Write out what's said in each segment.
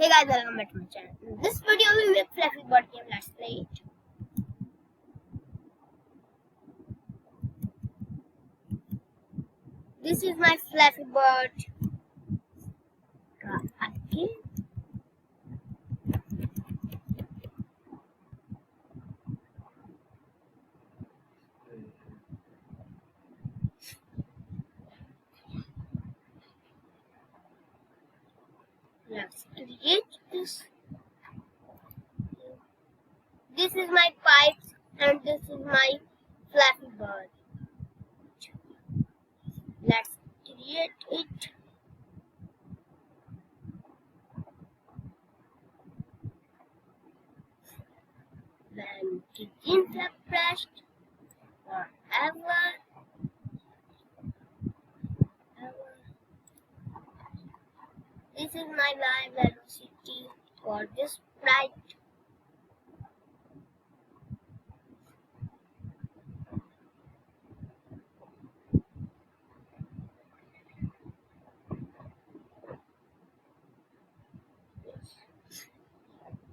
Hey guys, welcome back to my channel. In this video we make fluffy bird game. Let's play it. This is my fluffy bird. Okay. Let's create this. This is my pipes and this is my fluffy bird. Let's create it. Then begin the pressed forever. This is my live velocity for this sprite.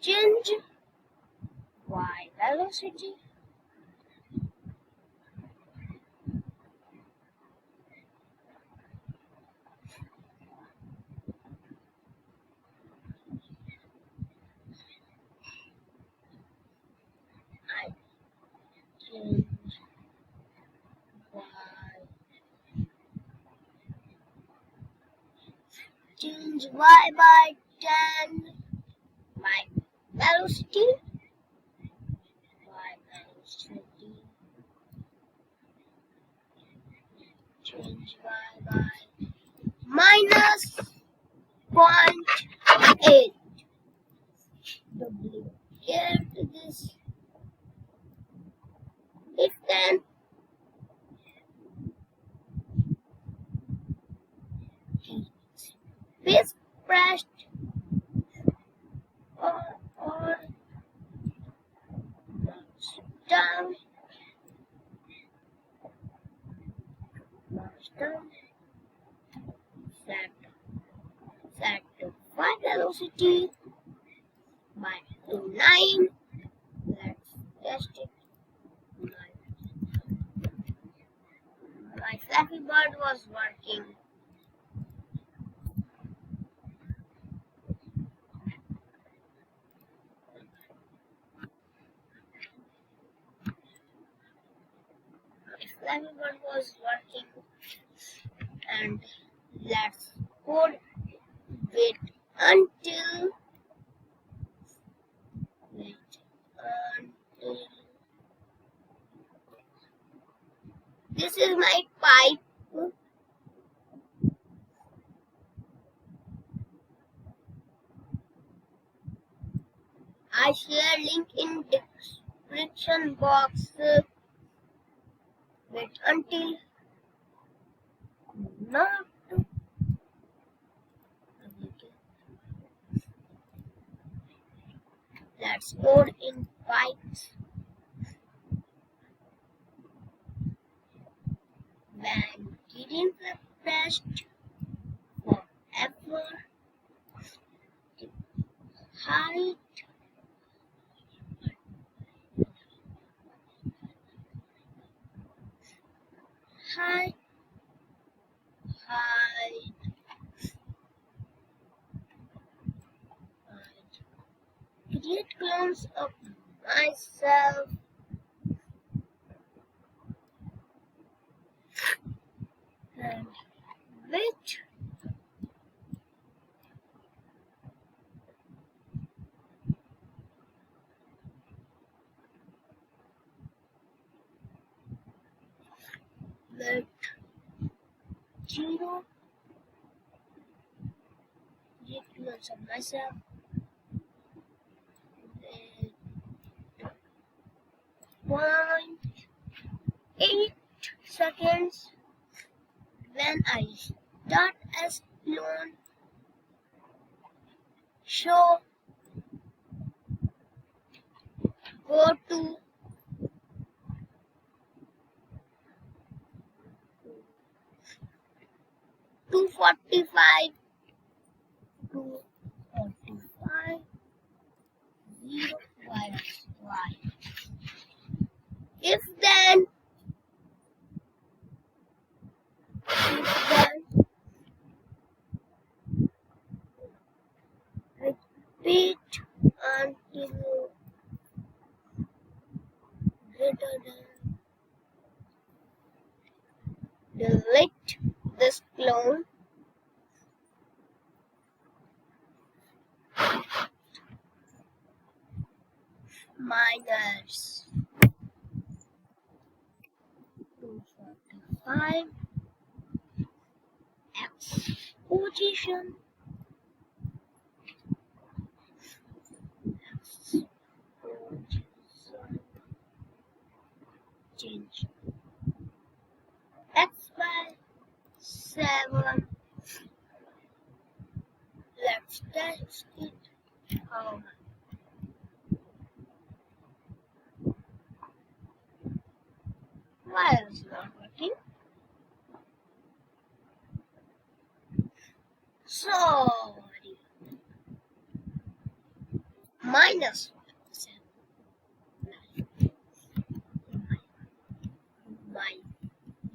Change y velocity. I change y. Change y by 10. My velocity. Y velocity. Change y by minus 0.8. Duplicate this. If then space pressed or down. Set to y velocity by 9. Let's test it. My fluffy bird was working. My fluffy bird was working, and let's wait until this is my pipe. I share link in description box. Wait until not. Let's code in pipes. When getting pressed forever. Height. Height. Create clones of myself. And wait. Wait. 0. Create clones of myself. 0.8 seconds. When I start as clone, show go to 245 to 45. repeat until greater than. Delete this clone. Minus 245 x position x position change x by 7. Let's test it. How why is not working? Sorry. Minus 7. My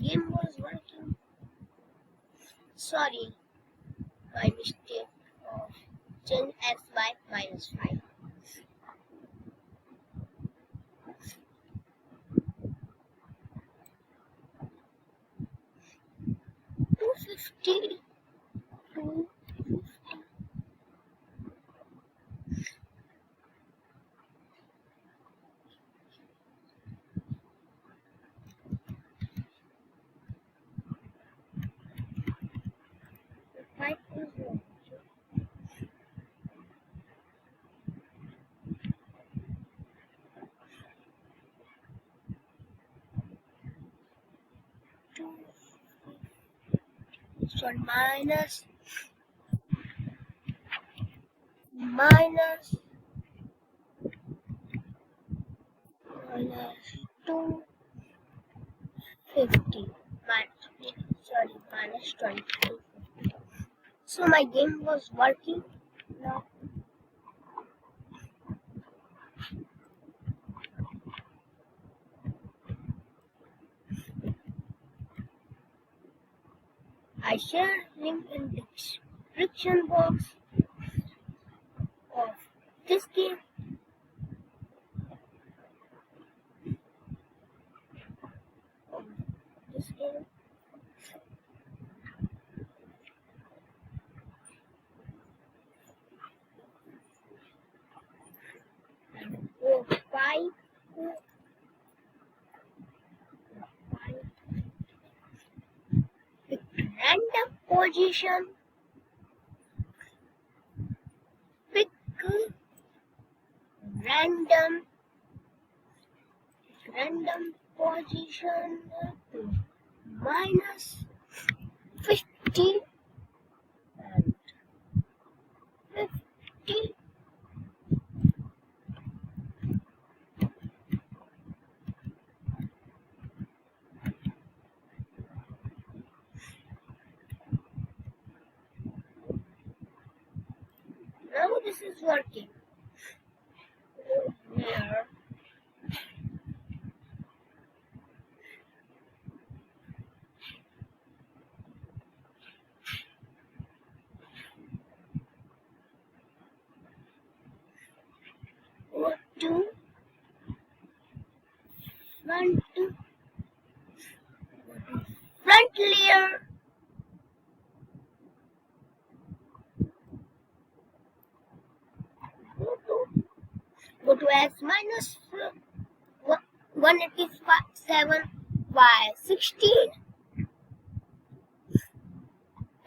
game was working. Sorry, my mistake of change x by minus 5. 250 to 5 is 1. 2 so minus 250 minus 22. So my game was working now. I share link in description box of this game. And go 5. Pick random position. Pick random position to minus 50 and 50. Now this is working. Here. Go to front layer. Go to x minus 187 by 16.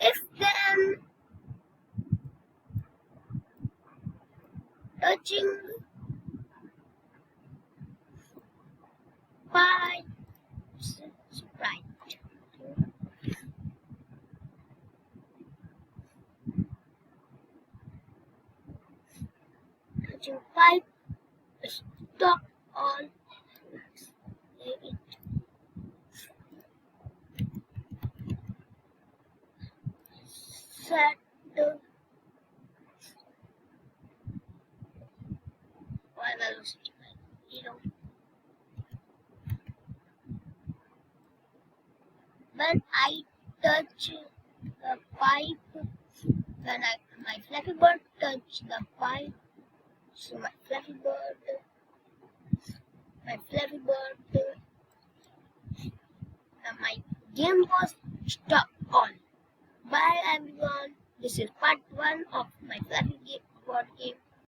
If then touching by right. Touching 5. Stop on it. Set the velocity by 0. When I touch the pipe, then my flappy bird touched the pipe. So my game was stopped on. Bye everyone. This is part 1 of my flappy bird game.